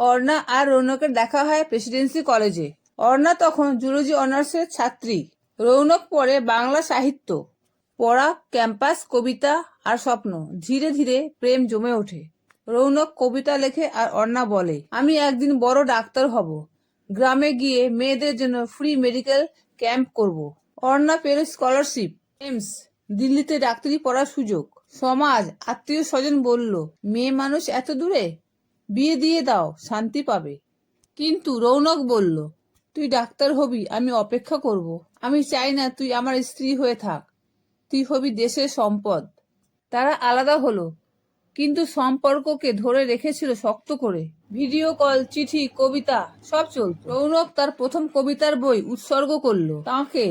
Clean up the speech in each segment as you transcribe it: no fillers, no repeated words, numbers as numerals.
অর্ণা আর রৌনকের দেখা হয় প্রেসিডেন্সি কলেজে। অর্ণা তখন জুলজি অনার্সের ছাত্রী, রৌনক পড়ে বাংলা সাহিত্য। পড়া, ক্যাম্পাস, কবিতা আর স্বপ্ন, ধীরে ধীরে প্রেম জমে ওঠে। রৌনক কবিতা লেখে আর অর্ণা বলে, আমি একদিন বড় ডাক্তার হব, গ্রামে গিয়ে মেয়েদের জন্য ফ্রি মেডিকেল ক্যাম্প করব। অর্ণা পেল স্কলারশিপ, এইমস, দিল্লিতে ডাক্তারি পড়ার সুযোগ। সমাজ, আত্মীয় স্বজন বলল, মেয়ে মানুষ এত দূরে, বিয়ে দিয়ে দাও, শান্তি পাবে। কিন্তু রৌনক বলল, তুই ডাক্তার হবি, আমি অপেক্ষা করব। আমি চাই না তুই আমার স্ত্রী হয়ে থাক, তুই হবি দেশের সম্পদ। তারা আলাদা হলো, কিন্তু সম্পর্ককে ধরে রেখেছিল শক্ত করে। ভিডিও কল, চিঠি, কবিতা সব চলত। রৌনক তার প্রথম কবিতার বই উৎসর্গ করলো তাকে,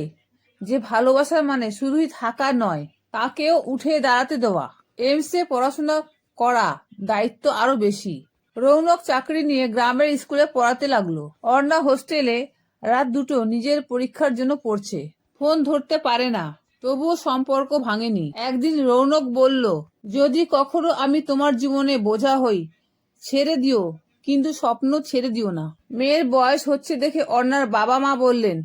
যে ভালোবাসার মানে শুধুই থাকা নয়, তাকেও উঠে দাঁড়াতে দেওয়া। এইমসে পড়াশোনা করা, দায়িত্ব আরো বেশি। রৌনক চাকরি নিয়ে গ্রামের স্কুলে পড়াতে লাগলো। অর্ণা হোস্টেলে রাত দুটো নিজের পরীক্ষার জন্য পড়ছে, ফোন ধরতে পারে না, তবুও সম্পর্ক ভাঙেনি। একদিন রৌনক বলল, যদি কখনো আমি তোমার জীবনে বোঝা হই, ছেড়ে দিও, কিন্তু স্বপ্ন ছেড়ে দিও না। মেয়ের বয়স হচ্ছে দেখে অর্ণার বাবা মা বললেন,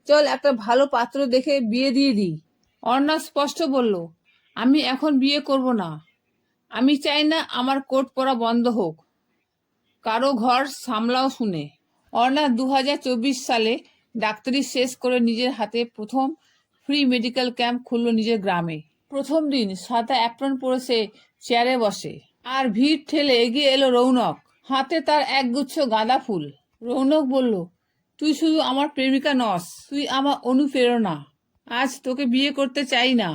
চল একটা ভালো পাত্র দেখে বিয়ে দিয়ে দিই। অর্ণা স্পষ্ট বলল, আমি এখন বিয়ে করব না, আমি চাই না আমার কোট পরা বন্ধ হোক, কারো ঘর সামলাও শুনে। অর্ণা 2024 সালে ডাক্তারি শেষ করে নিজের হাতে প্রথম ফ্রি মেডিকেল ক্যাম্প খুললো নিজের গ্রামে। প্রথম দিন সাদা অ্যাপ্রন পরে সে চেয়ারে বসে, আর ভিড় ঠেলে এগিয়ে এলো রৌনক, হাতে তার একগুচ্ছ গাঁদা ফুল। রৌনক বলল, তুই শুধু আমার প্রেমিকা নস, তুই আমার অনুপ্রেরণা। আজ তোকে বিয়ে করতে চাই না,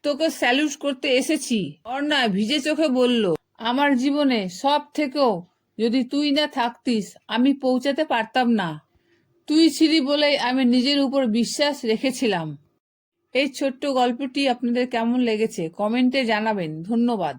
তোকে স্যালুট করতে এসেছি। অর্ণা ভিজে চোখে বলল, আমার জীবনে সব থেকেও যদি তুই না থাকতিস, আমি পৌঁছাতে পারতাম না। তুই ছিলি বলেই আমি নিজের উপর বিশ্বাস রেখেছিলাম। এই ছোট্ট গল্পটি আপনাদের কেমন লেগেছে কমেন্টে জানাবেন। ধন্যবাদ।